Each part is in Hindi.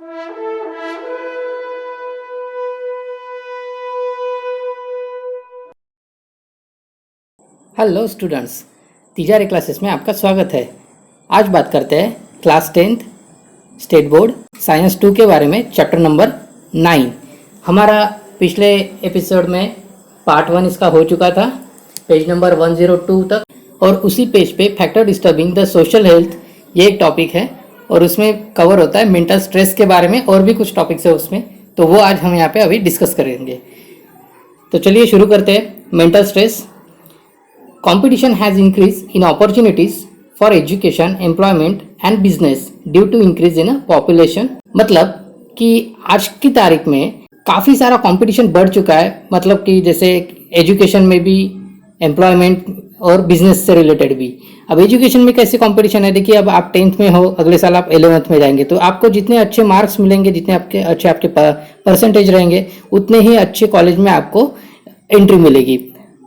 हेलो स्टूडेंट्स, तीजारे क्लासेस में आपका स्वागत है। आज बात करते हैं class 10th state board science 2 के बारे में, चैप्टर नंबर 9। हमारा पिछले एपिसोड में पार्ट 1 इसका हो चुका था, पेज नंबर 102 तक, और उसी पेज पे factor disturbing the social health ये एक टॉपिक है और उसमें कवर होता है मेंटल स्ट्रेस के बारे में, और भी कुछ टॉपिक्स है उसमें, तो वो आज हम यहाँ पे अभी डिस्कस करेंगे। तो चलिए शुरू करते हैं। Mental stress. Competition has increased in opportunities for education, employment and business due to increase in population। मतलब कि आज की तारीख में काफ़ी सारा कंपटीशन बढ़ चुका है, मतलब कि जैसे एजुकेशन में भी, एम्प्लॉयमेंट और बिजनेस से रिलेटेड भी। अब एजुकेशन में कैसे कंपटीशन है, देखिए अब आप 10th में हो, अगले साल आप 11th में जाएंगे, तो आपको जितने अच्छे मार्क्स मिलेंगे, जितने आपके परसेंटेज रहेंगे, उतने ही अच्छे कॉलेज में आपको एंट्री मिलेगी।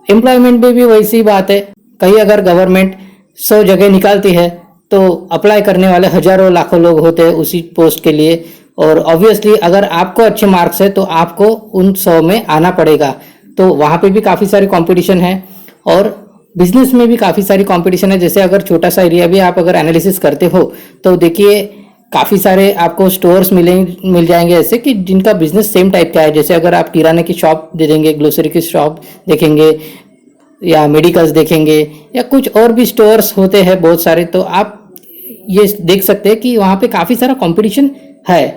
एम्प्लॉयमेंट में भी वैसी बात है। कहीं अगर गवर्नमेंट 100 जगह निकालती है तो अप्लाई करने वाले हजारों लाखों लोग होते हैं उसी पोस्ट के लिए, और ऑब्वियसली अगर आपको अच्छे मार्क्स है तो आपको उन 100 में आना पड़ेगा। तो वहाँ पे भी काफ़ी सारी कंपटीशन है, और बिजनेस में भी काफ़ी सारी कंपटीशन है। जैसे अगर छोटा सा एरिया भी आप अगर एनालिसिस करते हो तो देखिए काफ़ी सारे आपको स्टोर्स मिल जाएंगे ऐसे कि जिनका बिजनेस सेम टाइप का है। जैसे अगर आप किराने की शॉप दे देंगे, ग्लोसरी की शॉप देखेंगे, या मेडिकल्स देखेंगे, या कुछ और भी स्टोर्स होते हैं बहुत सारे, तो आप ये देख सकते हैं कि वहाँ पे काफ़ी सारा कंपटीशन है।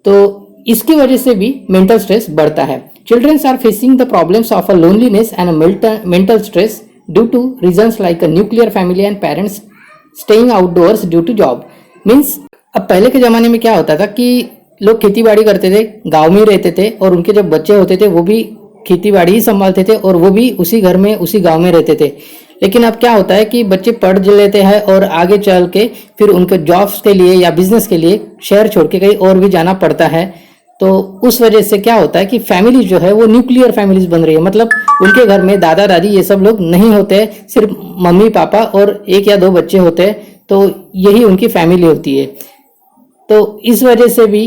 तो इसकी वजह से भी मेंटल स्ट्रेस बढ़ता है। Childrens are facing the problems of a loneliness and mental stress due to reasons like a nuclear family and parents staying outdoors due to job. Means अब पहले के ज़माने में क्या होता था कि लोग खेती बाड़ी करते थे, गाँव में रहते थे, और उनके जब बच्चे होते थे वो भी खेती बाड़ी ही संभालते थे, और वो भी उसी घर में उसी गांव में रहते थे। लेकिन अब क्या होता है कि बच्चे पढ़ लेते हैं और आगे चल के फिर उनके जॉब्स के लिए या बिजनेस के लिए शहर छोड़ के कहीं और भी जाना पड़ता है। तो उस वजह से क्या होता है कि फैमिली जो है वो न्यूक्लियर फैमिलीज बन रही है। मतलब उनके घर में दादा दादी ये सब लोग नहीं होते, सिर्फ मम्मी पापा और 1 या 2 बच्चे होते हैं, तो यही उनकी फैमिली होती है। तो इस वजह से भी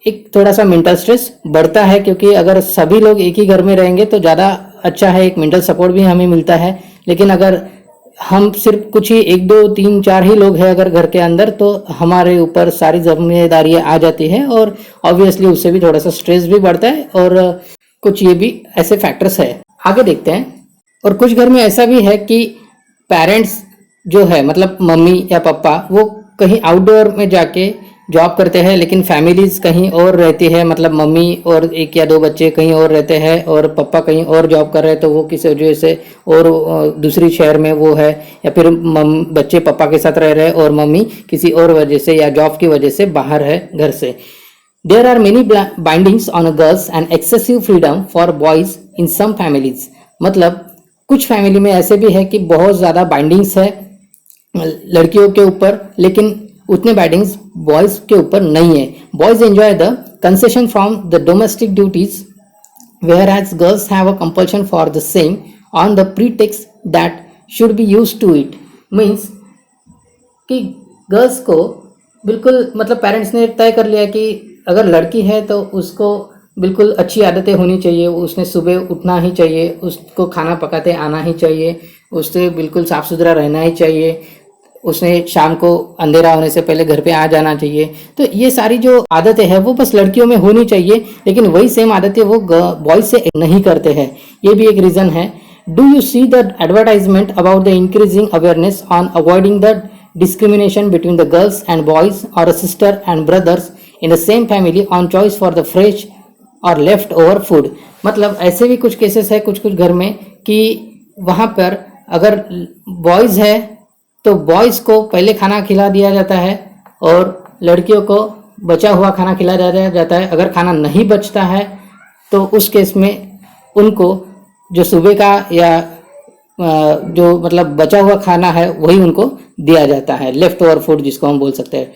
एक थोड़ा सा मेंटल स्ट्रेस बढ़ता है, क्योंकि अगर सभी लोग एक ही घर में रहेंगे तो ज़्यादा अच्छा है, एक मेंटल सपोर्ट भी हमें मिलता है। लेकिन अगर हम सिर्फ कुछ ही 1 2 3 4 ही लोग हैं अगर घर के अंदर, तो हमारे ऊपर सारी जिम्मेदारियां आ जाती है, और ऑब्वियसली उससे भी थोड़ा सा स्ट्रेस भी बढ़ता है, और कुछ ये भी ऐसे फैक्टर्स है। आगे देखते हैं। और कुछ घर में ऐसा भी है कि पेरेंट्स जो है, मतलब मम्मी या पापा, वो कहीं आउटडोर में जाके जॉब करते हैं, लेकिन फैमिलीज कहीं और रहती है। मतलब मम्मी और 1 या 2 बच्चे कहीं और रहते हैं, और पापा कहीं और जॉब कर रहे हैं, तो वो किसी वजह से और दूसरी शहर में वो है, या फिर बच्चे पापा के साथ रह रहे हैं और मम्मी किसी और वजह से या जॉब की वजह से बाहर है घर से। There are many bindings on girls and excessive freedom for boys in some families. मतलब कुछ फैमिली में ऐसे भी है कि बहुत ज़्यादा बाइंडिंग्स है लड़कियों के ऊपर, लेकिन उतने बाइंडिंग्स बॉयज के ऊपर नहीं है। Boys enjoy the concession from the domestic duties, whereas girls have a compulsion for the same on the pretext that should be used to it. Means कि गर्ल्स को बिल्कुल, मतलब पेरेंट्स ने तय कर लिया कि अगर लड़की है तो उसको बिल्कुल अच्छी आदतें होनी चाहिए, उसने सुबह उठना ही चाहिए, उसको खाना पकाते आना ही चाहिए, उससे बिल्कुल साफ सुथरा रहना ही चाहिए, उसने शाम को अंधेरा होने से पहले घर पे आ जाना चाहिए। तो ये सारी जो आदतें हैं वो बस लड़कियों में होनी चाहिए, लेकिन वही सेम आदतें वो बॉयज से नहीं करते हैं। ये भी एक रीज़न है। Do you see the advertisement about the increasing awareness on avoiding the discrimination between the girls and boys और a sister and brothers in the same family on choice for the fresh और लेफ्ट ओवर फूड। मतलब ऐसे भी कुछ केसेस है कुछ कुछ घर में कि वहाँ पर अगर बॉयज़ है तो बॉयज़ को पहले खाना खिला दिया जाता है, और लड़कियों को बचा हुआ खाना खिलाया जाता है। अगर खाना नहीं बचता है तो उस केस में उनको जो सुबह का या जो मतलब बचा हुआ खाना है वही उनको दिया जाता है, लेफ्ट ओवर फूड जिसको हम बोल सकते हैं।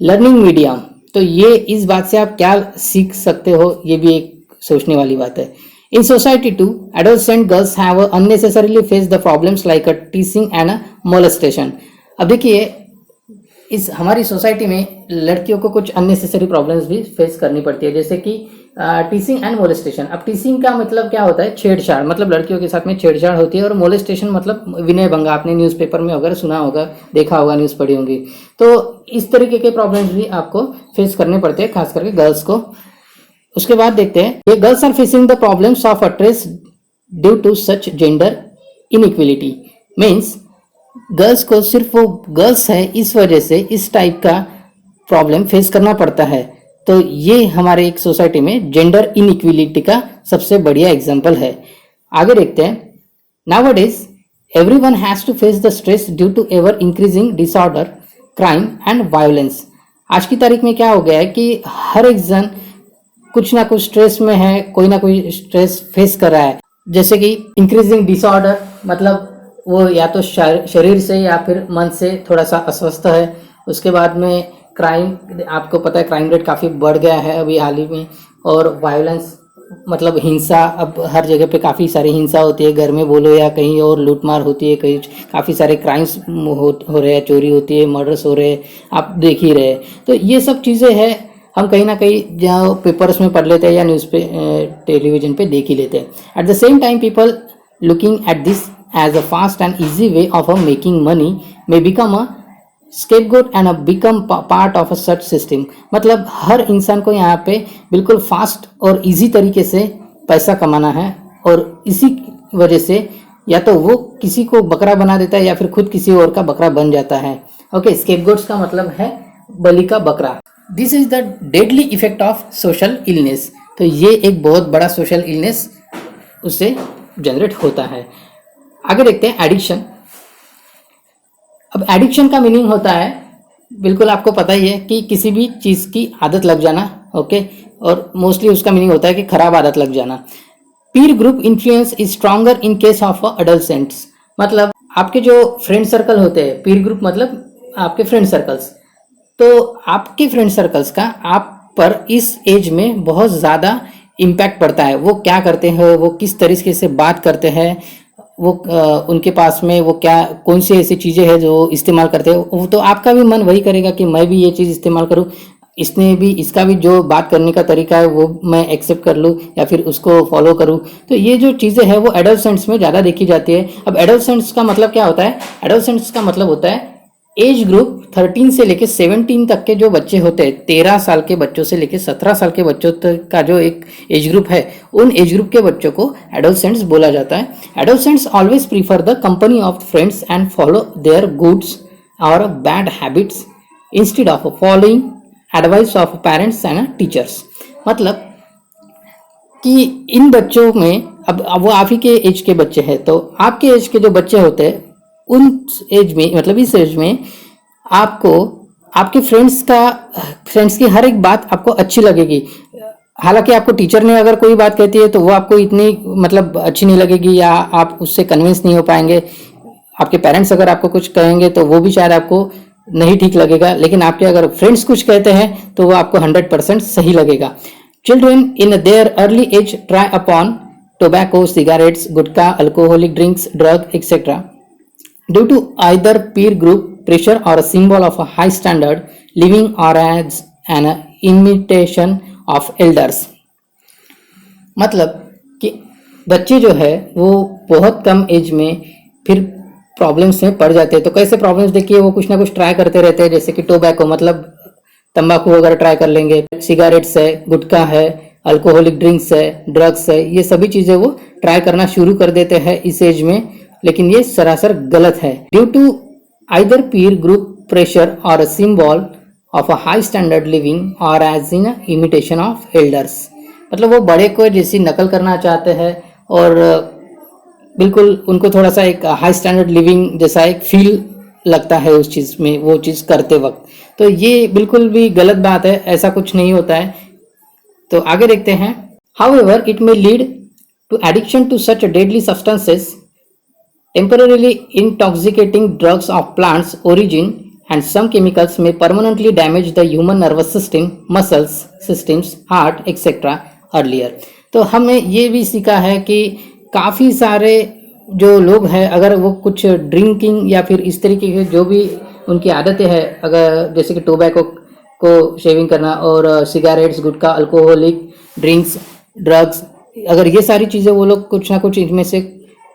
लर्निंग मीडियम, तो ये इस बात से आप क्या सीख सकते हो, ये भी एक सोचने वाली बात है। In society too, adolescent girls have unnecessarily faced the problems like a teasing and a molestation। अब देखिए इस हमारी सोसाइटी में लड़कियों को कुछ अननेसेसरी प्रॉब्लम्स भी फेस करनी पड़ती है, जैसे कि टीसिंग एंड मोलेस्टेशन। अब टीसिंग का मतलब क्या होता है? छेड़छाड़, मतलब लड़कियों के साथ में छेड़छाड़ होती है। और मोलेस्टेशन मतलब विनय भंगा, आपने न्यूज़पेपर में अगर सुना होगा, देखा होगा, न्यूज़ पढ़ी होंगी। तो इस तरीके के प्रॉब्लम्स भी आपको फेस करने पड़ते हैं, खास करके गर्ल्स को। उसके बाद देखते हैं, ये girls are facing the problems of a stress due to such gender inequality. Means girls को, सिर्फ वो गर्ल्स है इस वजह से इस टाइप का प्रॉब्लम फेस करना पड़ता है। तो ये हमारे एक सोसाइटी में जेंडर इनइक्वलिटी का सबसे बढ़िया एग्जांपल है। आगे देखते हैं, nowadays everyone has to face the stress due to ever increasing disorder, crime and violence. आज की तारीख में क्या हो गया है कि हर एक जन कुछ ना कुछ स्ट्रेस में है, कोई ना कोई स्ट्रेस फेस कर रहा है। जैसे कि इंक्रीजिंग डिसऑर्डर, मतलब वो या तो शरीर से या फिर मन से थोड़ा सा अस्वस्थ है। उसके बाद में क्राइम, आपको पता है क्राइम रेट काफ़ी बढ़ गया है अभी हाल ही में। और वायलेंस मतलब हिंसा, अब हर जगह पे काफ़ी सारी हिंसा होती है, घर में बोलो या कहीं और लूटमार होती है, कहीं काफ़ी सारे क्राइम्स हो रहे हैं, चोरी होती है, मर्डर्स हो रहे हैं, आप देख ही रहे। तो ये सब चीज़ें हैं, हम कहीं ना कहीं जहाँ पेपर्स में पढ़ लेते हैं या न्यूज़ पे, टेलीविजन पे देख ही लेते हैं। At the same time people looking at this as a fast and easy way of making money may become a scapegoat and become part of a such system. मतलब हर इंसान को यहाँ पे बिल्कुल फास्ट और इजी तरीके से पैसा कमाना है, और इसी वजह से या तो वो किसी को बकरा बना देता है या फिर खुद किसी और का बकरा बन जाता है। ओके, स्केपगोट्स का मतलब है बलि का बकरा। This is the deadly effect of social illness. तो ये एक बहुत बड़ा सोशल इलनेस उससे जनरेट होता है। आगे देखते हैं, एडिक्शन। अब एडिक्शन का मीनिंग होता है, बिल्कुल आपको पता ही है कि किसी भी चीज़ की आदत लग जाना। ओके, और मोस्टली उसका मीनिंग होता है कि खराब आदत लग जाना। Peer group influence is stronger in case of adolescents. मतलब आपके जो फ्रेंड सर्कल होते हैं, पीर ग्रुप मतलब आपके फ्रेंड सर्कल्स, तो आपके फ्रेंड सर्कल्स का आप पर इस एज में बहुत ज़्यादा इम्पैक्ट पड़ता है। वो क्या करते हैं, वो किस तरीके से बात करते हैं, वो उनके पास में वो क्या, कौन सी ऐसी चीज़ें हैं जो इस्तेमाल करते हैं, तो आपका भी मन वही करेगा कि मैं भी ये चीज़ इस्तेमाल करूं, इसने भी, इसका भी जो बात करने का तरीका है वो मैं एक्सेप्ट कर लूं या फिर उसको फॉलो करूं। तो ये जो चीज़ें हैं वो एडोलसेंट्स में ज़्यादा देखी जाती है। अब एडोलसेंट्स का मतलब क्या होता है? एडोलसेंट्स का मतलब होता है एज ग्रुप 13 से लेके 17 तक के जो बच्चे होते हैं, 13 साल के बच्चों से लेके 17 साल के बच्चों तक का जो एक एज ग्रुप है, उन एज ग्रुप के बच्चों को एडोलसेंट्स बोला जाता है। Adolescents always prefer the company of friends and follow their goods और bad habits instead of following advice of parents and teachers. मतलब कि इन बच्चों में, अब वो आप ही के एज के बच्चे हैं, तो आपके एज के जो बच्चे होते हैं उन एज में, मतलब इस एज में आपको आपके फ्रेंड्स की हर एक बात आपको अच्छी लगेगी। हालांकि आपको टीचर ने अगर कोई बात कहती है तो वो आपको इतनी मतलब अच्छी नहीं लगेगी या आप उससे कन्विंस नहीं हो पाएंगे। आपके पेरेंट्स अगर आपको कुछ कहेंगे तो वो भी शायद आपको नहीं ठीक लगेगा, लेकिन आपके अगर फ्रेंड्स कुछ कहते हैं तो वो आपको 100% सही लगेगा। Children in their early age try upon tobacco, cigarettes, gutkha, alcoholic drinks, drug etcetera due to either peer group pressure or a symbol of a high standard living or as an imitation of elders। मतलब कि बच्चे जो है वो बहुत कम एज में फिर प्रॉब्लम्स में पड़ जाते हैं। तो कैसे प्रॉब्लम्स? देखिए, वो कुछ ना कुछ ट्राई करते रहते हैं, जैसे कि टोबैको मतलब तंबाकू वगैरह ट्राई कर लेंगे, सिगरेट्स है, गुटखा है, अल्कोहलिक ड्रिंक्स है, ड्रग्स है, ये सभी चीज़ें वो ट्राई करना शुरू कर देते हैं इस एज में। लेकिन ये सरासर गलत है। Due to either peer group pressure और a symbol of a high standard living और as in imitation of elders. मतलब वो बड़े को जैसी नकल करना चाहते हैं और बिल्कुल उनको थोड़ा सा एक हाई स्टैंडर्ड लिविंग जैसा एक फील लगता है उस चीज़ में, वो चीज़ करते वक्त। तो ये बिल्कुल भी गलत बात है, ऐसा कुछ नहीं होता है। तो आगे देखते हैं, however it may lead to addiction to such deadly substances, temporarily intoxicating drugs of plants origin and some chemicals may permanently damage the human nervous system, muscles systems, heart etc. earlier। तो हमें ये भी सीखा है कि काफ़ी सारे जो लोग हैं, अगर वो कुछ ड्रिंकिंग या फिर इस तरीके के जो भी उनकी आदतें हैं, अगर जैसे कि टोबैको को शेविंग करना और सिगारेट्स, गुटखा, अल्कोहलिक ड्रिंक्स, ड्रग्स, अगर ये सारी चीज़ें वो लोग कुछ ना कुछ इनमें से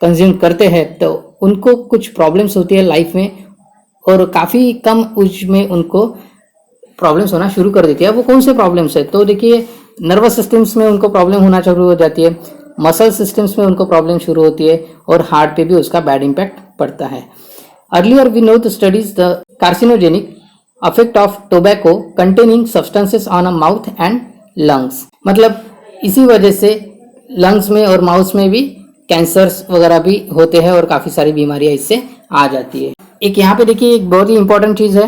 कंज्यूम करते हैं तो उनको कुछ प्रॉब्लम्स होती है लाइफ में, और काफ़ी कम एज में उनको प्रॉब्लम्स होना शुरू कर देती है। वो कौन से प्रॉब्लम्स है? तो देखिए, नर्वस सिस्टम्स में उनको प्रॉब्लम होना शुरू हो जाती है, मसल सिस्टम्स में उनको प्रॉब्लम शुरू होती है, और हार्ट पे भी उसका बैड इम्पैक्ट पड़ता है। Earlier we know the studies the carcinogenic affect of tobacco containing substances on a mouth and lungs. मतलब इसी वजह से लंग्स में और माउथ में भी कैंसर्स वगैरह भी होते हैं और काफ़ी सारी बीमारियां इससे आ जाती है। एक यहाँ पे देखिए, एक बहुत ही इंपॉर्टेंट चीज़ है।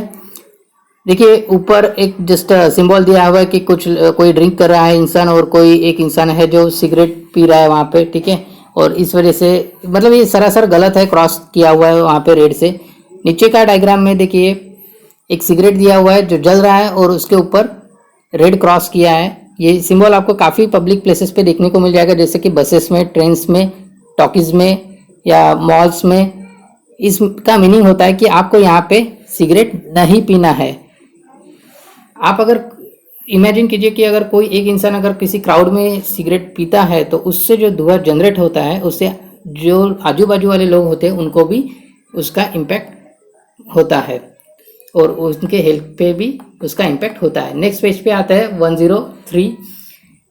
देखिए ऊपर एक जस्ट सिंबल दिया हुआ है कि कोई ड्रिंक कर रहा है इंसान, और कोई एक इंसान है जो सिगरेट पी रहा है वहाँ पे, ठीक है। और इस वजह से मतलब ये सरासर गलत है, क्रॉस किया हुआ है वहाँ पे रेड से। नीचे का डायग्राम में देखिए एक सिगरेट दिया हुआ है जो जल रहा है और उसके ऊपर रेड क्रॉस किया है। ये सिंबल आपको काफ़ी पब्लिक प्लेसेस पे देखने को मिल जाएगा, जैसे कि बसेस में, ट्रेन्स में, टॉकीज में या मॉल्स में। इसका मीनिंग होता है कि आपको यहाँ पे सिगरेट नहीं पीना है। आप अगर इमेजिन कीजिए कि अगर कोई एक इंसान अगर किसी क्राउड में सिगरेट पीता है तो उससे जो धुआं जनरेट होता है उससे जो आजू बाजू वाले लोग होते हैं उनको भी उसका इम्पैक्ट होता है, और उनके हेल्थ पे भी उसका इम्पैक्ट होता है। नेक्स्ट पेज पे आता है 103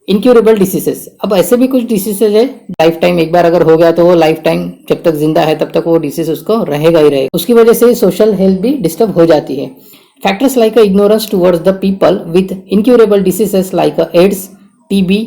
इनक्यूरेबल डिसीजेस। अब ऐसे भी कुछ डिसीजेज है लाइफ टाइम, एक बार अगर हो गया तो वो लाइफ टाइम जब तक जिंदा है तब तक वो डिसीज उसको रहेगा ही रहेगा। उसकी वजह से सोशल हेल्थ भी डिस्टर्ब हो जाती है। Factors like ignorance towards the people with incurable diseases like AIDS, TB,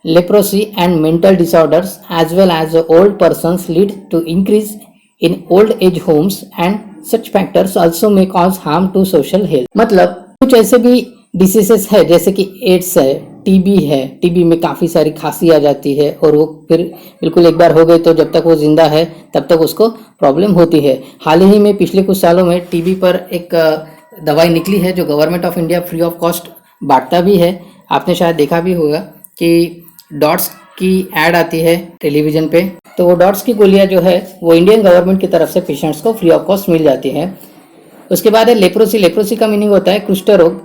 leprosy and mental disorders as well as old persons lead to increase in old age homes, and such factors also may cause harm to social health। मतलब कुछ ऐसे भी डिसीजेस है जैसे कि एड्स है, टीबी है। टीबी में काफ़ी सारी खांसी आ जाती है और वो फिर बिल्कुल एक बार हो गई तो जब तक वो जिंदा है तब तक उसको प्रॉब्लम होती है। हाल ही में पिछले कुछ सालों में टीबी पर एक दवाई निकली है जो government of India free of cost बांटता भी है। आपने शायद देखा भी होगा कि डॉट्स की एड आती है टेलीविजन पे, तो वो डॉट्स की गोलियां जो है वो इंडियन गवर्नमेंट की तरफ से पेशेंट्स को फ्री ऑफ कॉस्ट मिल जाती है। उसके बाद है लेप्रोसी। लेप्रोसी का मीनिंग होता है कुष्ठ रोग,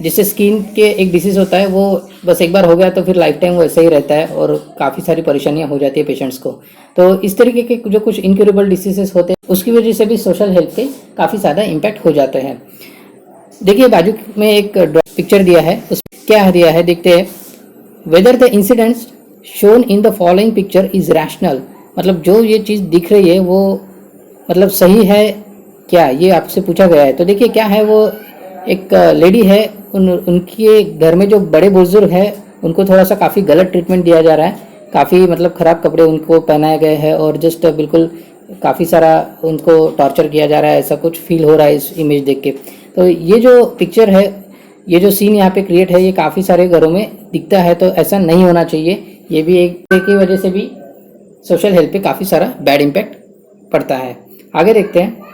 जिससे स्किन के एक डिसीज होता है, वो बस एक बार हो गया तो फिर लाइफ टाइम वो ऐसे ही रहता है और काफ़ी सारी परेशानियां हो जाती है पेशेंट्स को। तो इस तरीके के जो कुछ इनक्यूरेबल डिसीजेस होते हैं उसकी वजह से भी सोशल हेल्थ पे काफ़ी ज़्यादा इम्पैक्ट हो जाते हैं। देखिए बाजू में एक पिक्चर दिया है, उस क्या दिया है देखते हैं। Whether the incidents shown in the following picture is rational. मतलब जो ये चीज़ दिख रही है वो मतलब सही है क्या, ये आपसे पूछा गया है। तो देखिए क्या है, वो एक लेडी है, उनके घर में जो बड़े बुजुर्ग है उनको थोड़ा सा काफ़ी गलत ट्रीटमेंट दिया जा रहा है। काफ़ी मतलब ख़राब कपड़े उनको पहनाए गए हैं और जस्ट बिल्कुल काफ़ी सारा उनको टॉर्चर किया जा रहा है, ऐसा कुछ फील हो रहा है इस इमेज देख के। तो ये जो पिक्चर है, ये जो सीन यहाँ पे क्रिएट है, ये काफ़ी सारे घरों में दिखता है, तो ऐसा नहीं होना चाहिए। ये भी एक की वजह से भी सोशल हेल्थ पे काफ़ी सारा बैड इम्पैक्ट पड़ता है। आगे देखते हैं।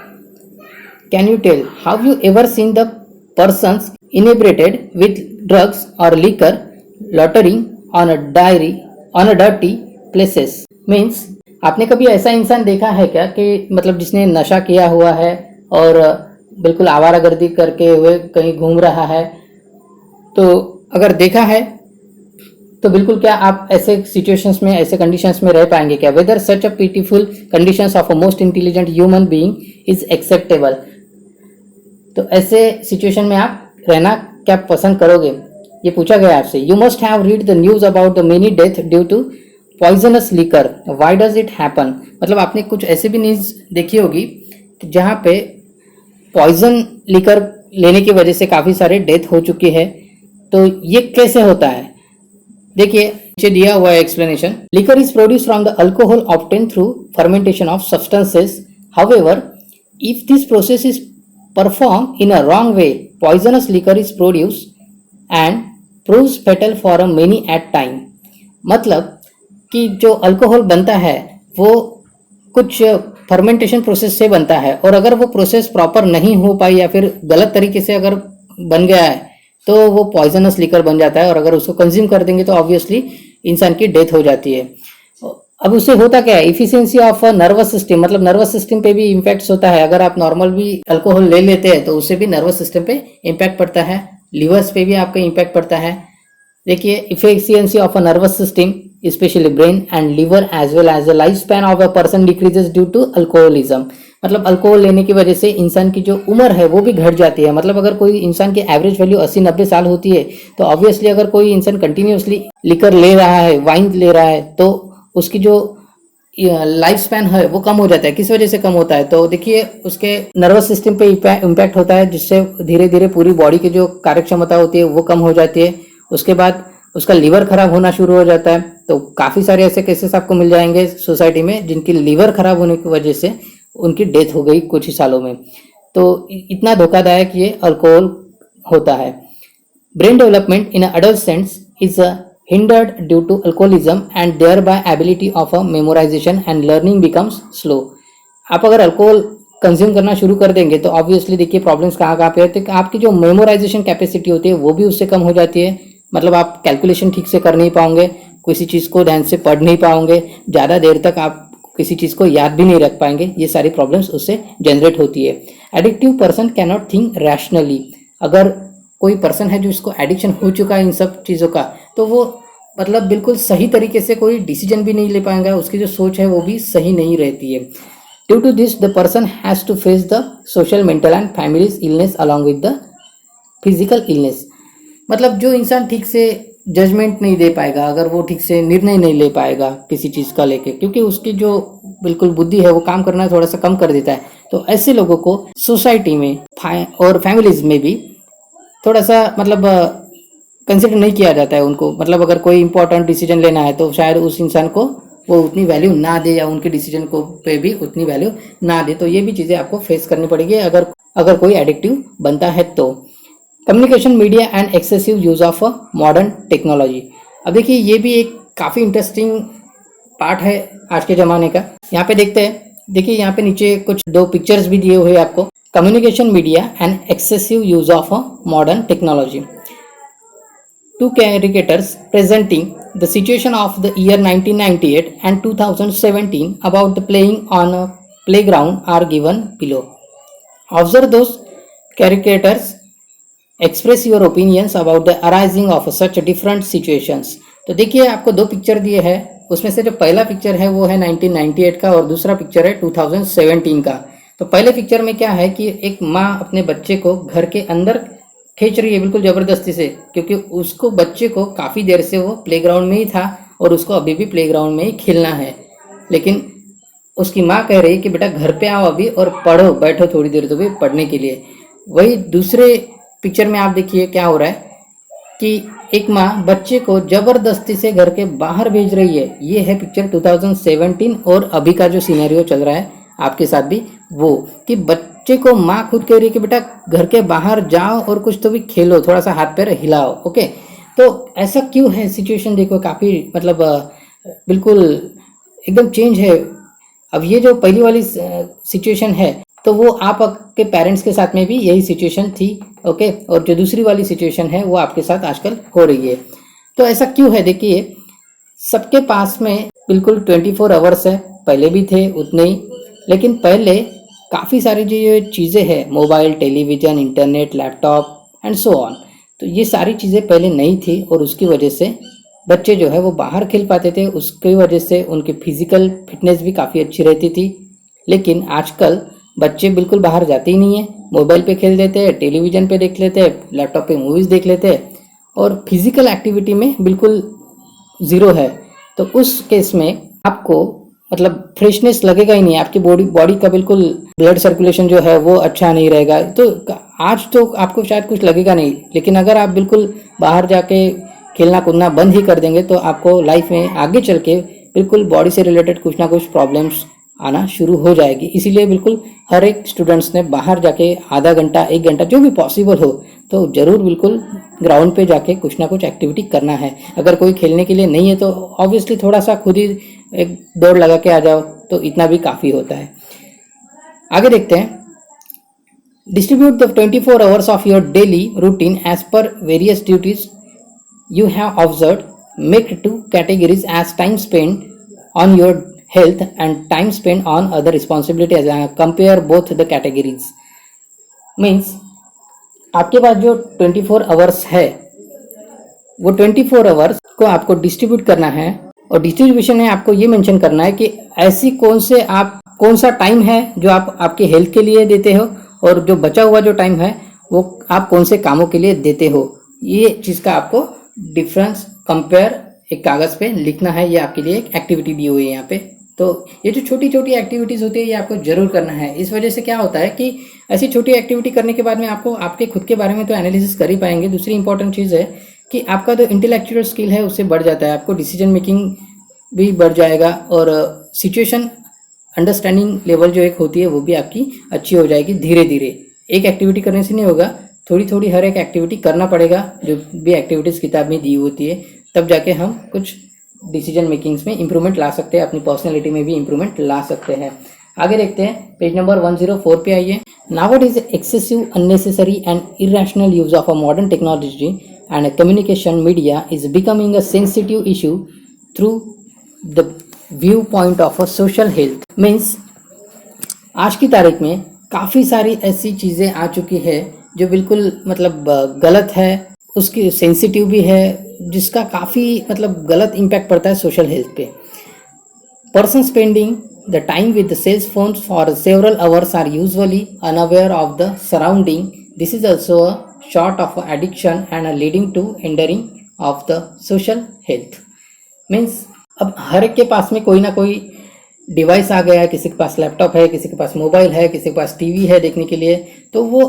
Can you tell how you ever seen the persons inebriated with drugs or liquor loitering on a dirty places। Means आपने कभी ऐसा इंसान देखा है क्या कि मतलब जिसने नशा किया हुआ है और बिल्कुल आवारागर्दी करके हुए कहीं घूम रहा है? तो अगर देखा है तो बिल्कुल क्या आप ऐसे सिचुएशंस में, ऐसे कंडीशंस में रह पाएंगे क्या? Whether such a pitiful conditions of a most intelligent human being is acceptable. तो ऐसे सिचुएशन में आप रहना क्या पसंद करोगे, ये पूछा गया आपसे। You must have read the news about the many death due to poisonous liquor, why does it happen. मतलब आपने कुछ ऐसे भी न्यूज देखी होगी जहाँ पे पॉइजन लिकर लेने की वजह से काफ़ी सारे डेथ हो चुकी है। तो ये कैसे होता है? देखिए नीचे दिया हुआ है explanation. Liquor is produce from the alcohol obtain through fermentation of substances. However if this process is perform in a wrong way, poisonous liquor is produced and proves fatal for a many at time। मतलब कि जो अल्कोहल बनता है वो कुछ फर्मेंटेशन प्रोसेस से बनता है, और अगर वो प्रोसेस प्रॉपर नहीं हो पाई या फिर गलत तरीके से अगर बन गया है तो वो पॉइजनस लिकर बन जाता है, और अगर उसको कंज्यूम कर देंगे तो ऑब्वियसली इंसान की डेथ हो जाती है। अब उससे होता क्या है, इफिशियंसी ऑफ नर्वस सिस्टम, मतलब नर्वस सिस्टम पे भी इम्पैक्ट होता है। अगर आप नॉर्मल भी अल्कोहल ले लेते हैं तो उससे भी नर्वस सिस्टम पे इम्पैक्ट पड़ता है, लिवर्स पे भी आपका इम्पैक्ट पड़ता है। देखिए, efficiency of a nervous system specially brain and liver as well as the life span of a person decreases due to alcoholism. मतलब अल्कोहल लेने की वजह से इंसान की जो उम्र है वो भी घट जाती है। मतलब अगर कोई इंसान की एवरेज वैल्यू 80-90 साल होती है, तो ऑब्वियसली अगर कोई इंसान कंटिन्यूसली लिकर ले रहा है, वाइन ले रहा है, तो उसकी जो लाइफ स्पैन है वो कम हो जाता है। किस वजह से कम होता है, तो देखिए उसके नर्वस सिस्टम पे इम्पैक्ट होता है, जिससे धीरे धीरे पूरी बॉडी की जो कार्य क्षमता होती है वो कम हो जाती है। उसके बाद उसका लीवर खराब होना शुरू हो जाता है। तो काफ़ी सारे ऐसे केसेस आपको मिल जाएंगे सोसाइटी में जिनकी लीवर खराब होने की वजह से उनकी डेथ हो गई कुछ ही सालों में। तो इतना धोखादायक ये अल्कोहल होता है। Brain development in adolescence is hindered due to alcoholism and thereby ability of a memorization and learning becomes slow। आप अगर अल्कोहल कंज्यूम करना शुरू कर देंगे तो ऑब्वियसली देखिए प्रॉब्लम्स कहाँ कहाँ पे है। तो आपकी जो मेमोराइजेशन कैपेसिटी होती है वो भी उससे कम हो जाती है। मतलब आप कैलकुलेशन ठीक से कर नहीं पाओगे, किसी चीज़ को ध्यान से पढ़ नहीं पाओगे, ज़्यादा देर तक आप किसी चीज़ को याद भी नहीं रख पाएंगे। ये सारी प्रॉब्लम्स उससे जनरेट होती है। Addictive person can not think rationally. अगर कोई पर्सन है जो इसको एडिक्शन हो चुका है इन सब चीज़ों का, तो वो मतलब बिल्कुल सही तरीके से कोई डिसीजन भी नहीं ले पाएगा, उसकी जो सोच है वो भी सही नहीं रहती है। Due to this the person has to face the social, mental and families illness along with the physical illness. मतलब जो इंसान ठीक से जजमेंट नहीं दे पाएगा, अगर वो ठीक से निर्णय नहीं ले पाएगा किसी चीज़ का लेके, क्योंकि उसकी जो बिल्कुल बुद्धि है वो काम करना थोड़ा सा कम कर देता है, तो ऐसे लोगों को सोसाइटी में और फैमिलीज में भी थोड़ा सा मतलब कंसिडर नहीं किया जाता है उनको। मतलब अगर कोई इंपॉर्टेंट डिसीजन लेना है तो शायद उस इंसान को वो उतनी वैल्यू ना दे, या उनके डिसीजन को पे भी उतनी वैल्यू ना दे। तो ये भी चीज़ें आपको फेस करनी पड़ेगी अगर कोई एडिक्टिव बनता है तो। Communication media and excessive use of modern technology. अब देखिए ये भी एक काफ़ी इंटरेस्टिंग पार्ट है आज के ज़माने का। यहाँ पे देखते हैं, देखिए यहाँ पे नीचे कुछ 2 पिक्चर्स भी दिए हुए हैं आपको। Communication media and excessive use of modern technology. 2 caricatures presenting the situation of the year 1998 and 2017 about the playing on a playground are given below. Observe those caricatures, express your opinions about the arising of such different situations। तो देखिए आपको 2 पिक्चर दिए हैं, उसमें से जो पहला पिक्चर है वो है 1998 का और दूसरा पिक्चर है 2017 का। तो पहले पिक्चर में क्या है कि एक माँ अपने बच्चे को घर के अंदर खींच रही है बिल्कुल ज़बरदस्ती से, क्योंकि उसको बच्चे को काफ़ी देर से वो प्लेग्राउंड में ही था और उसको अभी भी प्लेग्राउंड में ही खेलना है। लेकिन उसकी माँ कह रही है कि बेटा घर पे आओ अभी और पढ़ो, बैठो थोड़ी देर तो भी पढ़ने के लिए। वही दूसरे पिक्चर में आप देखिए क्या हो रहा है कि एक माँ बच्चे को ज़बरदस्ती से घर के बाहर भेज रही है। ये है पिक्चर 2017 और अभी का जो सिनेरियो चल रहा है आपके साथ भी, वो कि बच्चे को माँ खुद कह रही है कि बेटा घर के बाहर जाओ और कुछ तो भी खेलो, थोड़ा सा हाथ पैर हिलाओ। ओके, तो ऐसा क्यों है सिचुएशन? देखो काफ़ी मतलब बिल्कुल एकदम चेंज है। अब ये जो पहली वाली सिचुएशन है तो वो आपके पेरेंट्स के साथ में भी यही सिचुएशन थी। ओके, और जो दूसरी वाली सिचुएशन है वो आपके साथ आजकल हो रही है। तो ऐसा क्यों है? देखिए सबके पास में बिल्कुल 24 आवर्स है, पहले भी थे उतने ही, लेकिन पहले काफ़ी सारी जो चीज़ें हैं, mobile, television, internet, laptop and so on, तो ये सारी चीज़ें पहले नहीं थी और उसकी वजह से बच्चे जो है वो बाहर खेल पाते थे, उसकी वजह से उनकी फिजिकल फिटनेस भी काफ़ी अच्छी रहती थी। लेकिन आजकल बच्चे बिल्कुल बाहर जाते ही नहीं है, मोबाइल पे खेल देते हैं, टेलीविज़न पे देख लेते हैं, लैपटॉप पे मूवीज़ देख लेते हैं और फिजिकल एक्टिविटी में बिल्कुल ज़ीरो है। तो उस केस में आपको मतलब फ्रेशनेस लगेगा ही नहीं, आपकी बॉडी का बिल्कुल ब्लड सर्कुलेशन जो है वो अच्छा नहीं रहेगा। तो आज तो आपको शायद कुछ लगेगा नहीं, लेकिन अगर आप बिल्कुल बाहर जाके खेलना कूदना बंद ही कर देंगे तो आपको लाइफ में आगे चल के बिल्कुल बॉडी से रिलेटेड कुछ ना कुछ प्रॉब्लम्स आना शुरू हो जाएगी। इसीलिए बिल्कुल हर एक स्टूडेंट्स ने बाहर जाके आधा घंटा 1 घंटा जो भी पॉसिबल हो तो ज़रूर बिल्कुल ग्राउंड पे जाके कुछ ना कुछ एक्टिविटी करना है। अगर कोई खेलने के लिए नहीं है तो ऑब्वियसली थोड़ा सा खुद ही एक दौड़ लगा के आ जाओ, तो इतना भी काफ़ी होता है। आगे देखते हैं। Distribute the 24 hours of your daily routine as per various duties you have observed. Make 2 categories as time spent on your health and time spent on other responsibilities and compare both the categories. Means आपके पास जो 24 आवर्स है वो 24 आवर्स को आपको डिस्ट्रीब्यूट करना है, और डिस्ट्रीब्यूशन में आपको ये मेंशन करना है कि ऐसी कौन सा टाइम है जो आप आपके हेल्थ के लिए देते हो, और जो बचा हुआ जो टाइम है वो आप कौन से कामों के लिए देते हो। ये चीज़ का आपको डिफरेंस कंपेयर एक कागज़ पे लिखना है। ये आपके लिए एक एक्टिविटी दी हुई है यहाँ पे। तो ये जो छोटी छोटी एक्टिविटीज़ होती है ये आपको ज़रूर करना है। इस वजह से क्या होता है कि ऐसी छोटी एक्टिविटी करने के बाद में आपको आपके खुद के बारे में तो एनालिसिस कर ही पाएंगे। दूसरी इंपॉर्टेंट चीज़ है कि आपका जो इंटेलेक्चुअल स्किल है उससे बढ़ जाता है, आपको डिसीजन मेकिंग भी बढ़ जाएगा, और सिचुएशन अंडरस्टैंडिंग लेवल जो एक होती है वो भी आपकी अच्छी हो जाएगी। धीरे धीरे एक एक्टिविटी करने से नहीं होगा, थोड़ी थोड़ी हर एक एक्टिविटी करना पड़ेगा। जो भी एक्टिविटीज़ किताब में दी होती है तब जाके हम कुछ डिसीजन मेकिंग्स में इंप्रूवमेंट ला सकते हैं, अपनी पर्सनैलिटी में भी इंप्रूवमेंट ला सकते हैं। आगे देखते हैं, पेज नंबर 104 पे आइए। Nowadays excessive unnecessary and irrational use of a modern technology and communication media is becoming a sensitive issue through the view point of a social health. Means आज की तारीख में काफ़ी सारी ऐसी चीज़ें आ चुकी है जो बिल्कुल मतलब गलत है, उसकी सेंसिटिव भी है, जिसका काफ़ी मतलब गलत इम्पैक्ट पड़ता है सोशल हेल्थ पे। Person spending the time with the cells phone for several hours are usually unaware of the surrounding. This is also a sort of addiction and a leading to hindering of the social health. Means अब हर एक के पास में कोई ना कोई डिवाइस आ गया है, किसी के पास लैपटॉप है, किसी के पास मोबाइल है, किसी के पास टीवी है देखने के लिए, तो वो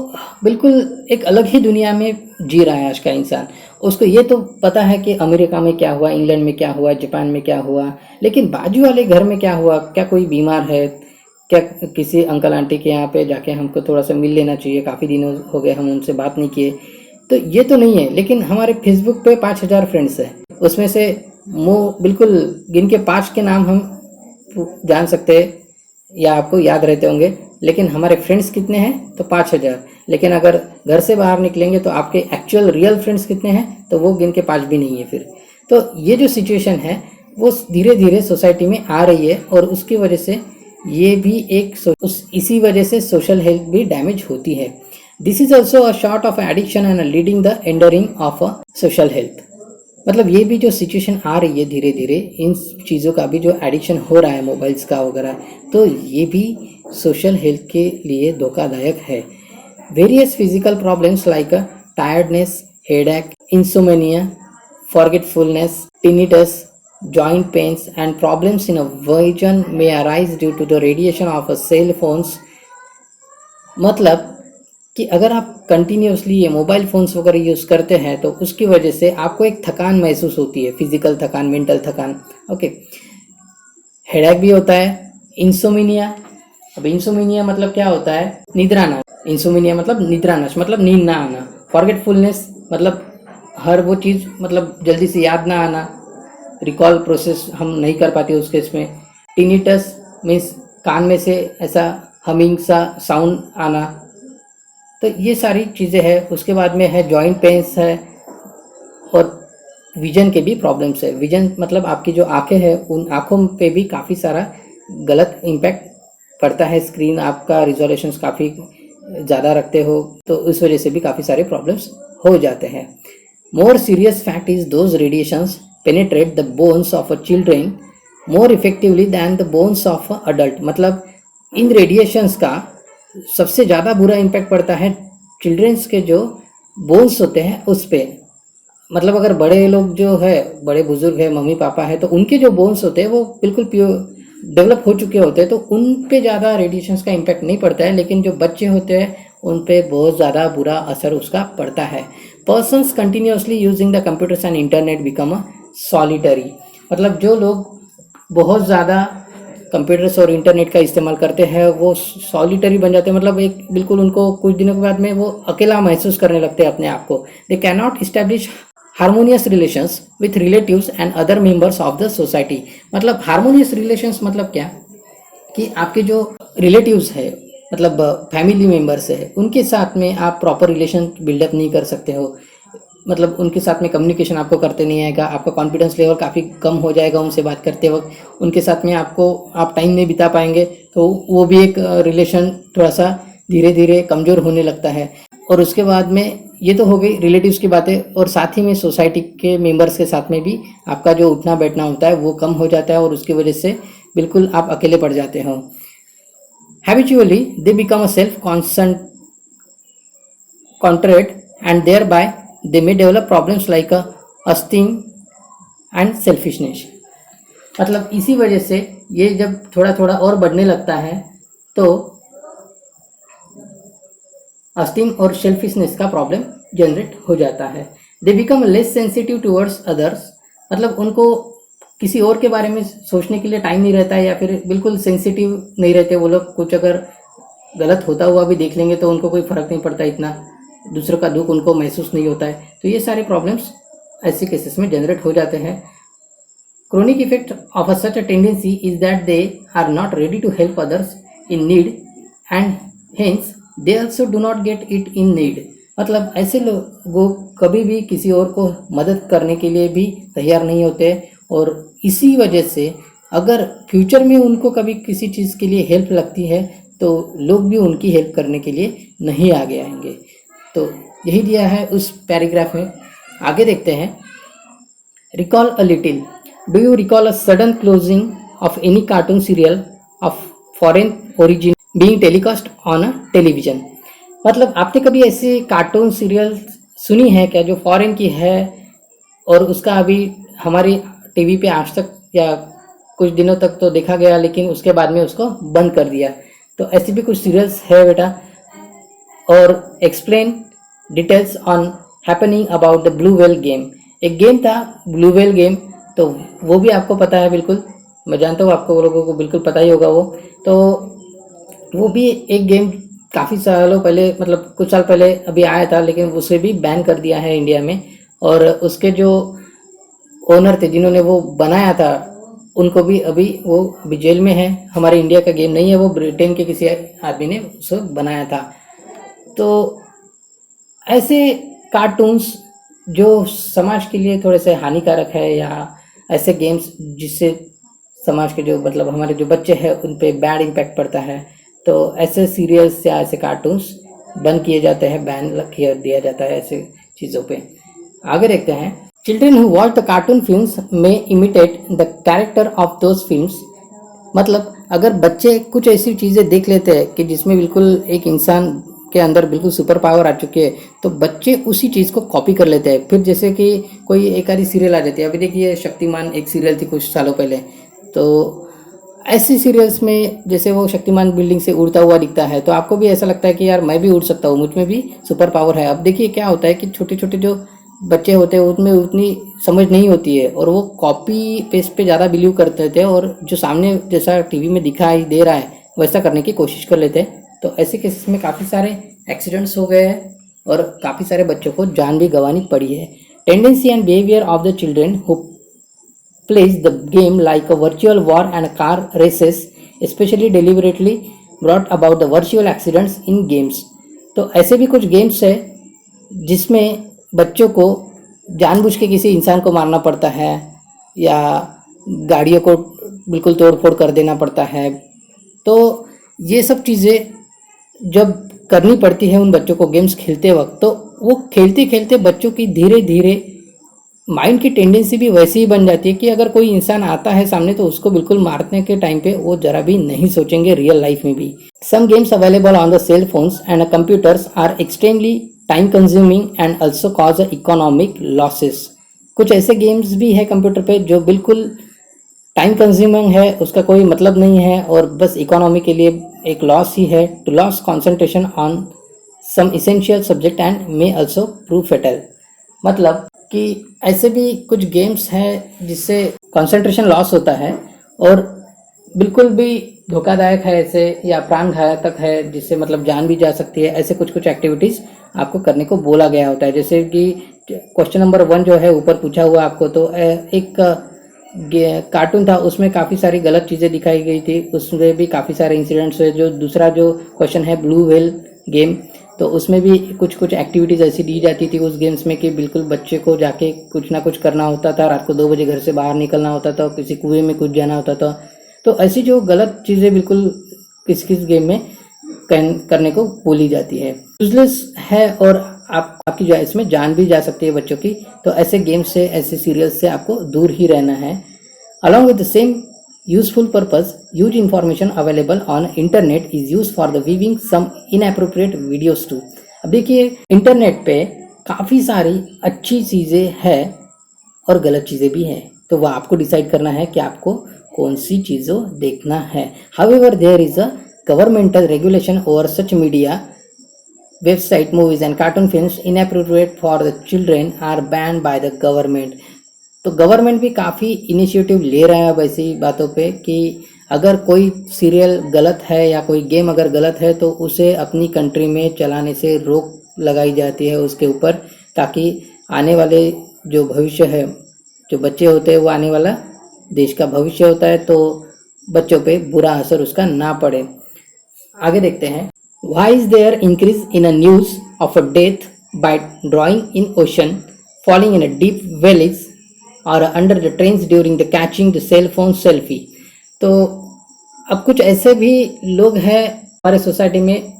बिल्कुल एक अलग ही दुनिया में जी रहा है आज का इंसान। उसको ये तो पता है कि अमेरिका में क्या हुआ, इंग्लैंड में क्या हुआ, जापान में क्या हुआ, लेकिन बाजू वाले घर में क्या हुआ, क्या कोई बीमार है, क्या किसी अंकल आंटी के यहाँ पे जाके हमको थोड़ा सा मिल लेना चाहिए, काफ़ी दिनों हो गए हम उनसे बात नहीं किए, तो ये तो नहीं है। लेकिन हमारे फेसबुक पे 5000 फ्रेंड्स हैं, उसमें से बिल्कुल गिन के 5 के नाम हम जान सकते हैं या आपको याद रहते होंगे, लेकिन हमारे फ्रेंड्स कितने हैं तो 5000। लेकिन अगर घर से बाहर निकलेंगे तो आपके एक्चुअल रियल फ्रेंड्स कितने हैं तो वो गिन के 5 भी नहीं है फिर। तो ये जो सिचुएशन है वो धीरे धीरे सोसाइटी में आ रही है, और उसकी वजह से ये भी इसी वजह से सोशल हेल्थ भी डैमेज होती है। This is also a sort of addiction and leading the hindering of a social health. मतलब ये भी जो सिचुएशन आ रही है धीरे धीरे, इन चीज़ों का भी जो एडिक्शन हो रहा है मोबाइल्स का वगैरह, तो ये भी सोशल हेल्थ के लिए धोखादायक है। Various physical problems like tiredness, headache, insomnia, forgetfulness, tinnitus, joint pains and problems in a vision may arise due to the radiation of a cell phones। मतलब कि अगर आप कंटिन्यूसली ये मोबाइल फ़ोन्स वगैरह यूज़ करते हैं तो उसकी वजह से आपको एक थकान महसूस होती है, फिजिकल थकान, मेंटल थकान। ओके, हेडेक भी होता है, इंसोमिनिया। अब इंसोमिनिया मतलब क्या होता है, निद्राना। इंसोमिनिया मतलब निद्रानश, मतलब नींद ना आना। फॉरगेटफुलनेस मतलब हर वो चीज़ मतलब जल्दी से याद ना आना, रिकॉल प्रोसेस हम नहीं कर पाते उसके इसमें। टिनिटस मीन्स कान में से ऐसा हमिंग सा साउंड आना। तो ये सारी चीज़ें हैं। उसके बाद में है जॉइंट पेन्स है, और विजन के भी प्रॉब्लम्स है। विजन मतलब आपकी जो आंखें हैं उन आँखों पे भी काफ़ी सारा गलत इम्पैक्ट पड़ता है। स्क्रीन आपका रिजोल्यूशंस काफ़ी ज़्यादा रखते हो तो इस वजह से भी काफ़ी सारे प्रॉब्लम्स हो जाते हैं। More serious fact is those radiations penetrate the bones of a children more effectively than the bones of a adult. मतलब इन रेडिएशंस का सबसे ज़्यादा बुरा इम्पैक्ट पड़ता है चिल्ड्रेंस के जो बोन्स होते हैं उस पर। मतलब अगर बड़े लोग जो है, बड़े बुजुर्ग है, मम्मी पापा है, तो उनके जो बोन्स होते हैं वो बिल्कुल प्योर डेवलप हो चुके होते हैं, तो उन पे ज़्यादा रेडिएशंस का इम्पैक्ट नहीं पड़ता है। लेकिन जो बच्चे होते हैं उन पे बहुत ज़्यादा बुरा असर उसका पड़ता है। Persons continuously using the computers and internet become a solitary. मतलब जो लोग बहुत ज़्यादा कंप्यूटर्स और इंटरनेट का इस्तेमाल करते हैं वो सॉलिटरी बन जाते हैं। मतलब एक बिल्कुल उनको कुछ दिनों के बाद में वो अकेला महसूस करने लगते हैं अपने आप को। They can not establish harmonious relations with relatives and other members of the society. मतलब हारमोनियस रिलेशंस मतलब क्या कि आपके जो रिलेटिव्स है, मतलब फैमिली मेंबर्स है, उनके साथ में आप प्रॉपर रिलेशन बिल्डअप नहीं कर सकते हो। मतलब उनके साथ में कम्युनिकेशन आपको करते नहीं आएगा, आपका कॉन्फिडेंस लेवल काफ़ी कम हो जाएगा उनसे बात करते वक्त, उनके साथ में आप टाइम नहीं बिता पाएंगे, तो वो भी एक रिलेशन थोड़ा सा धीरे धीरे कमज़ोर होने लगता है। और उसके बाद में ये तो हो गई रिलेटिव्स की बातें, और साथ ही में सोसाइटी के मेंबर्स के साथ में भी आपका जो उठना बैठना होता है वो कम हो जाता है, और उसकी वजह से बिल्कुल आप अकेले पड़ जाते हो। Habitually they become a self contrite and thereby they may develop problems like esteem and selfishness. मतलब इसी वजह से ये जब थोड़ा थोड़ा और बढ़ने लगता है तो अस्टीम और सेल्फिशनेस का प्रॉब्लम जनरेट हो जाता है। They become less sensitive towards others, मतलब उनको किसी और के बारे में सोचने के लिए टाइम नहीं रहता है, या फिर बिल्कुल सेंसिटिव नहीं रहते वो लोग। कुछ अगर गलत होता हुआ भी देख लेंगे तो उनको कोई फ़र्क नहीं पड़ता, इतना दूसरों का दुख उनको महसूस नहीं होता है। तो ये सारे प्रॉब्लम्स ऐसे केसेस में जनरेट हो जाते हैं। Chronic effect of a such a tendency is that they are not ready to help others in need and hence they also do not get it in need. मतलब ऐसे लोग कभी भी किसी और को मदद करने के लिए भी तैयार नहीं होते, और इसी वजह से अगर फ्यूचर में उनको कभी किसी चीज़ के लिए हेल्प लगती है तो लोग भी उनकी हेल्प करने के लिए नहीं आगे आएंगे। तो यही दिया है उस पैराग्राफ में। आगे देखते हैं। Recall a little, do you recall a sudden closing of any cartoon serial of foreign origin being telecast on a television. मतलब आपने कभी ऐसे कार्टून सीरियल सुनी है क्या जो फॉरेन की है और उसका अभी हमारी टीवी पे आज तक या कुछ दिनों तक तो देखा गया, लेकिन उसके बाद में उसको बंद कर दिया। तो ऐसी भी कुछ सीरियल्स है बेटा। और explain details on happening about the blue whale game. एक गेम था ब्लू व्हेल गेम, तो वो भी आपको पता है बिल्कुल, मैं जानता हूँ आपको लोगों को बिल्कुल पता ही होगा वो। तो वो भी एक गेम काफ़ी सालों पहले, मतलब कुछ साल पहले अभी आया था, लेकिन उसे भी बैन कर दिया है इंडिया में। और उसके जो ओनर थे जिन्होंने वो बनाया था उनको भी अभी जेल में है। हमारे इंडिया का गेम नहीं है, वो ब्रिटेन के किसी आदमी ने उसे बनाया था। तो ऐसे कार्टून्स जो समाज के लिए थोड़े से हानिकारक है, या ऐसे गेम्स जिससे समाज के जो मतलब हमारे जो बच्चे हैं उन पे बैड इम्पैक्ट पड़ता है, तो ऐसे सीरियल्स या ऐसे कार्टून्स बंद किए जाते हैं, बैन किया दिया जाता है ऐसे चीज़ों पे। आगे देखते हैं। Children who watch the cartoon films may imitate the character of those films. मतलब अगर बच्चे कुछ ऐसी चीज़ें देख लेते हैं कि जिसमें बिल्कुल एक इंसान के अंदर बिल्कुल सुपर पावर आ चुकी है, तो बच्चे उसी चीज़ को कॉपी कर लेते हैं। फिर जैसे कि कोई एक आधी सीरियल आ जाती है, अभी देखिए शक्तिमान एक सीरियल थी कुछ सालों पहले, तो ऐसी सीरियल्स में जैसे वो शक्तिमान बिल्डिंग से उड़ता हुआ दिखता है, तो आपको भी ऐसा लगता है कि यार मैं भी उड़ सकता हूँ, मुझ में भी सुपर पावर है। अब देखिए क्या होता है कि छोटे छोटे जो बच्चे होते हैं उनमें उतनी समझ नहीं होती है, और वो कॉपी पेस्ट पे ज़्यादा बिलीव करते थे, और जो सामने जैसा टीवी में दिखाई दे रहा है वैसा करने की कोशिश कर लेते हैं। तो ऐसे केसेस में काफ़ी सारे एक्सीडेंट्स हो गए हैं और काफ़ी सारे बच्चों को जान भी गंवानी पड़ी है। Tendency and behaviour of the children who plays the game like a virtual war and car races, especially deliberately brought about the virtual accidents in games। तो ऐसे भी कुछ गेम्स है जिसमें बच्चों को जानबूझ के किसी इंसान को मारना पड़ता है, या गाड़ियों को बिल्कुल तोड़ फोड़ कर देना पड़ता है। तो ये सब चीज़ें जब करनी पड़ती है उन बच्चों को गेम्स खेलते वक्त, तो वो खेलते खेलते बच्चों की धीरे धीरे माइंड की टेंडेंसी भी वैसी ही बन जाती है कि अगर कोई इंसान आता है सामने तो उसको बिल्कुल मारने के टाइम पे वो जरा भी नहीं सोचेंगे रियल लाइफ में भी। Some games available on the cell phones and computers are extremely time consuming and also cause economic losses. कुछ ऐसे गेम्स भी है कंप्यूटर पे जो बिल्कुल टाइम कंज्यूमिंग है, उसका कोई मतलब नहीं है, और बस इकोनॉमी के लिए एक लॉस ही है। To loss concentration on some essential subject and may also prove fatal. मतलब कि ऐसे भी कुछ गेम्स हैं जिससे कंसंट्रेशन लॉस होता है और बिल्कुल भी धोखादायक है ऐसे, या प्राण घातक है, जिससे मतलब जान भी जा सकती है। ऐसे कुछ कुछ एक्टिविटीज़ आपको करने को बोला गया होता है। जैसे कि क्वेश्चन नंबर 1 जो है ऊपर पूछा हुआ आपको, तो एक कार्टून था, उसमें काफ़ी सारी गलत चीज़ें दिखाई गई थी, उसमें भी काफ़ी सारे इंसिडेंट्स हुए। जो दूसरा जो क्वेश्चन है ब्लू व्हेल गेम, तो उसमें भी कुछ कुछ एक्टिविटीज़ ऐसी दी जाती थी उस गेम्स में कि बिल्कुल बच्चे को जाके कुछ ना कुछ करना होता था, रात को 2 बजे घर से बाहर निकलना होता था, किसी कुएं में कूद जाना होता था। तो ऐसी जो गलत चीज़ें बिल्कुल किस किस गेम में करने को बोली जाती है, यूजलेस है और आपकी जो इसमें जान भी जा सकती है बच्चों की। तो ऐसे गेम्स से, ऐसे सीरियल्स से आपको दूर ही रहना है। Along with the same useful purpose, huge information available on internet is use for the viewing some inappropriate videos too. अब देखिए इंटरनेट पे काफ़ी सारी अच्छी चीज़ें हैं और गलत चीज़ें भी हैं, तो वह आपको डिसाइड करना है कि आपको कौन सी चीज़ों देखना है। However there is a governmental regulation over such media website, movies and cartoon films inappropriate for the children are ban by the government. तो गवर्नमेंट भी काफ़ी इनिशिएटिव ले रहा है वैसी बातों पे कि अगर कोई सीरियल गलत है या कोई गेम अगर गलत है तो उसे अपनी कंट्री में चलाने से रोक लगाई जाती है उसके ऊपर, ताकि आने वाले जो भविष्य है, जो बच्चे होते हैं वो आने वाला देश का भविष्य होता है, तो बच्चों पे बुरा असर उसका ना पड़े। आगे देखते हैं। Why is there increase in a news of a death by drawing in ocean, falling in a deep valleys or under the trains during the catching the cell phone selfie? तो अब कुछ ऐसे भी लोग हैं हमारे सोसाइटी में,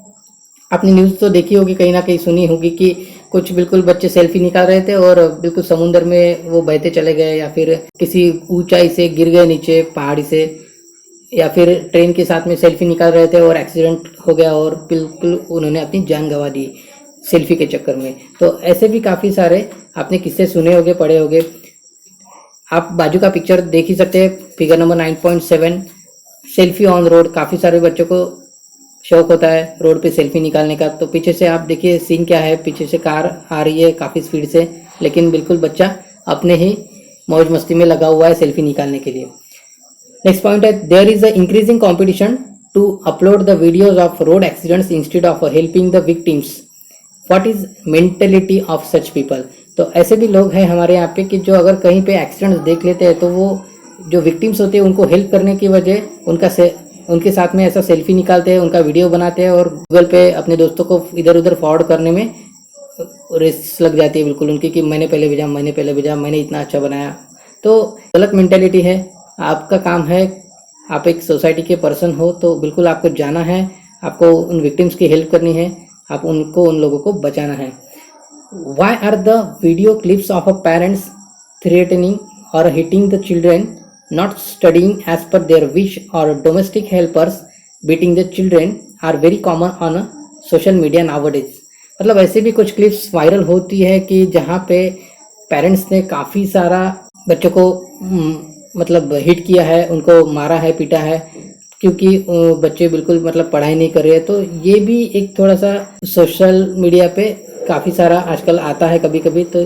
आपने न्यूज़ तो देखी होगी, कहीं ना कहीं सुनी होगी कि कुछ बिल्कुल बच्चे सेल्फी निकाल रहे थे और बिल्कुल समुद्र में वो बहते चले गए, या फिर किसी ऊंचाई से गिर गए नीचे पहाड़ी से, या फिर ट्रेन के साथ में सेल्फी निकाल रहे थे और एक्सीडेंट हो गया और बिल्कुल उन्होंने अपनी जान गंवा दी सेल्फी के चक्कर में। तो ऐसे भी काफ़ी सारे आपने किस्से सुने होंगे, पढ़े होंगे। आप बाजू का पिक्चर देख ही सकते हैं, figure number 9.7, selfie on road. काफ़ी सारे बच्चों को शौक होता है रोड पे सेल्फी निकालने का। तो पीछे से आप देखिए सीन क्या है, पीछे से कार आ रही है काफ़ी स्पीड से, लेकिन बिल्कुल बच्चा अपने ही मौज मस्ती में लगा हुआ है सेल्फी निकालने के लिए। नेक्स्ट पॉइंट है, there is a increasing competition to upload the videos of road accidents instead of helping the victims. What is mentality of such people? तो ऐसे भी लोग हैं हमारे यहाँ पे कि जो अगर कहीं पे एक्सीडेंट्स देख लेते हैं तो वो जो विक्टिम्स होते हैं उनको हेल्प करने की वजह उनके साथ में ऐसा सेल्फी निकालते हैं, उनका वीडियो बनाते हैं और गूगल पे अपने दोस्तों को इधर उधर फॉरवर्ड करने में रेस लग जाती है बिल्कुल उनकी कि मैंने पहले भेजा, मैंने इतना अच्छा बनाया। तो गलत मेंटेलिटी है। आपका काम है, आप एक सोसाइटी के पर्सन हो तो बिल्कुल आपको जाना है, आपको उन विक्टिम्स की हेल्प करनी है, आप उन लोगों को बचाना है। Why are the video clips of a parents threatening or hitting the children, not studying as per their wish, or domestic helpers beating the children are very common on social media nowadays? मतलब ऐसे भी कुछ क्लिप्स वायरल होती है कि जहाँ पे पेरेंट्स ने काफ़ी सारा बच्चों को मतलब हिट किया है, उनको मारा है, पीटा है, क्योंकि बच्चे बिल्कुल मतलब पढ़ाई नहीं कर रहे हैं। तो ये भी एक थोड़ा सा सोशल मीडिया पे काफ़ी सारा आजकल आता है कभी कभी। तो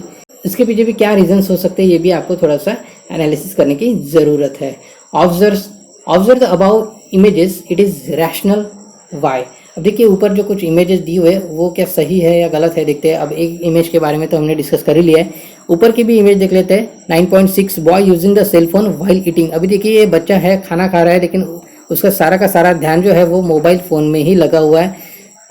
इसके पीछे भी क्या रीजंस हो सकते हैं ये भी आपको थोड़ा सा एनालिसिस करने की ज़रूरत है। Observe the above images, it is rational why. अब देखिए ऊपर जो कुछ इमेजेस दी हुए वो क्या सही है या गलत है देखते हैं। अब एक इमेज के बारे में तो हमने डिस्कस कर ही लिया है, ऊपर की भी इमेज देख लेते हैं। 9.6, boy using the cell phone while eating. अभी देखिए ये बच्चा है, खाना खा रहा है, लेकिन उसका सारा का सारा ध्यान जो है वो मोबाइल फ़ोन में ही लगा हुआ है।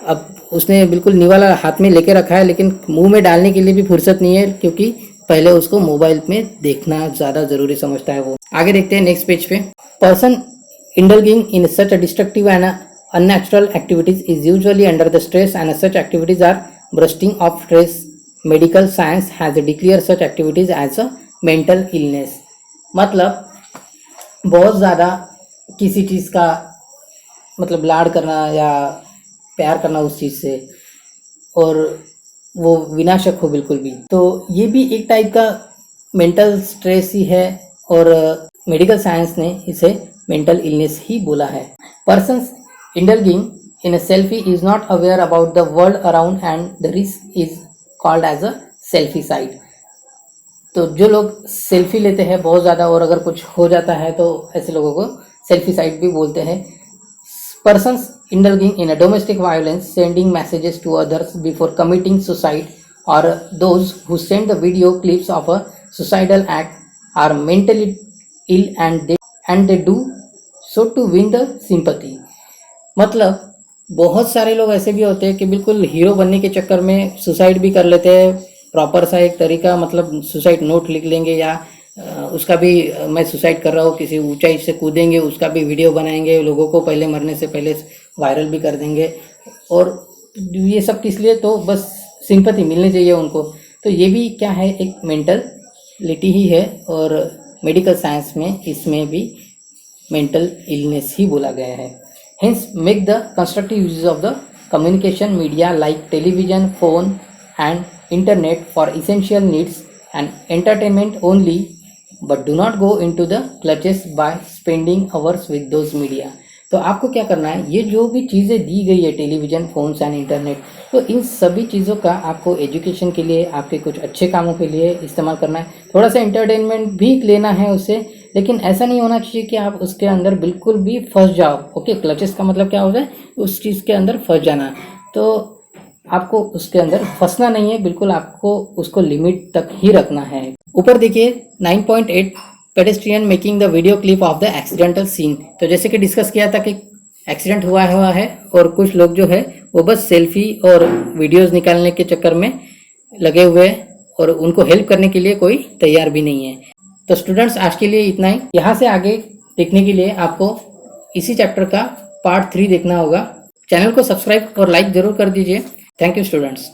अब उसने बिल्कुल निवाला हाथ में लेके रखा है, लेकिन मुंह में डालने के लिए भी फुर्सत नहीं है, क्योंकि पहले उसको मोबाइल में देखना ज़्यादा ज़रूरी समझता है वो। आगे देखते हैं नेक्स्ट पेज पे। Person indulging in such a destructive and unnatural activities is usually under the stress, and such activities are bursting of stress. Medical science has declared such activities as a mental illness. मतलब बहुत ज़्यादा किसी चीज़ का मतलब लाड करना या प्यार करना उस चीज़ से, और वो विनाशक हो बिल्कुल भी, तो ये भी एक टाइप का मेंटल स्ट्रेस ही है, और मेडिकल साइंस ने इसे मेंटल इलनेस ही बोला है। Persons indulging in a selfie is not aware about the world around, and the risk is called as a selfie side. तो जो लोग सेल्फी लेते हैं बहुत ज़्यादा और अगर कुछ हो जाता है तो ऐसे लोगों को सेल्फी साइड भी बोलते हैं। Persons indulging in a domestic violence, sending messages to others before committing suicide, or those who send the video clips of a suicidal act are mentally ill, and they do so to win the sympathy. मतलब बहुत सारे लोग ऐसे भी होते हैं कि बिल्कुल हीरो बनने के चक्कर में सुसाइड भी कर लेते हैं। प्रॉपर सा एक तरीका, मतलब सुसाइड नोट लिख लेंगे या उसका भी मैं सुसाइड कर रहा हूँ, किसी ऊंचाई से कूदेंगे उसका भी वीडियो बनाएंगे, लोगों को पहले मरने से पहले वायरल भी कर देंगे। और ये सब किस लिए, तो बस सिंपैथी मिलनी चाहिए उनको। तो ये भी क्या है, एक मेंटलिटी ही है, और मेडिकल साइंस में इसमें भी मेंटल इलनेस ही बोला गया है। Hence make the constructive use of the communication media like television, phone and internet for essential needs and entertainment only, but do not go into the clutches by spending hours with those media. तो आपको क्या करना है, ये जो भी चीज़ें दी गई है, टेलीविज़न, फ़ोन्स एंड इंटरनेट, तो इन सभी चीज़ों का आपको एजुकेशन के लिए, आपके कुछ अच्छे कामों के लिए इस्तेमाल करना है। थोड़ा सा एंटरटेनमेंट भी लेना है उससे, लेकिन ऐसा नहीं होना चाहिए कि आप उसके अंदर बिल्कुल भी फंस जाओ। ओके, क्लचेस का मतलब क्या होता है, उस चीज़ के अंदर फंस जाना। तो आपको उसके अंदर फंसना नहीं है, बिल्कुल आपको उसको लिमिट तक ही रखना है। ऊपर देखिए 9.8 pedestrian making the video clip of the accidental scene. तो जैसे कि डिस्कस किया था कि एक्सीडेंट हुआ है और कुछ लोग जो है वो बस सेल्फी और वीडियोस निकालने के चक्कर में लगे हुए हैं, और उनको हेल्प करने के लिए कोई तैयार भी नहीं है। तो स्टूडेंट्स, आज के लिए इतना ही। यहाँ से आगे देखने के लिए आपको इसी चैप्टर का पार्ट 3 देखना होगा। चैनल को सब्सक्राइब और लाइक जरूर कर दीजिए। Thank you students.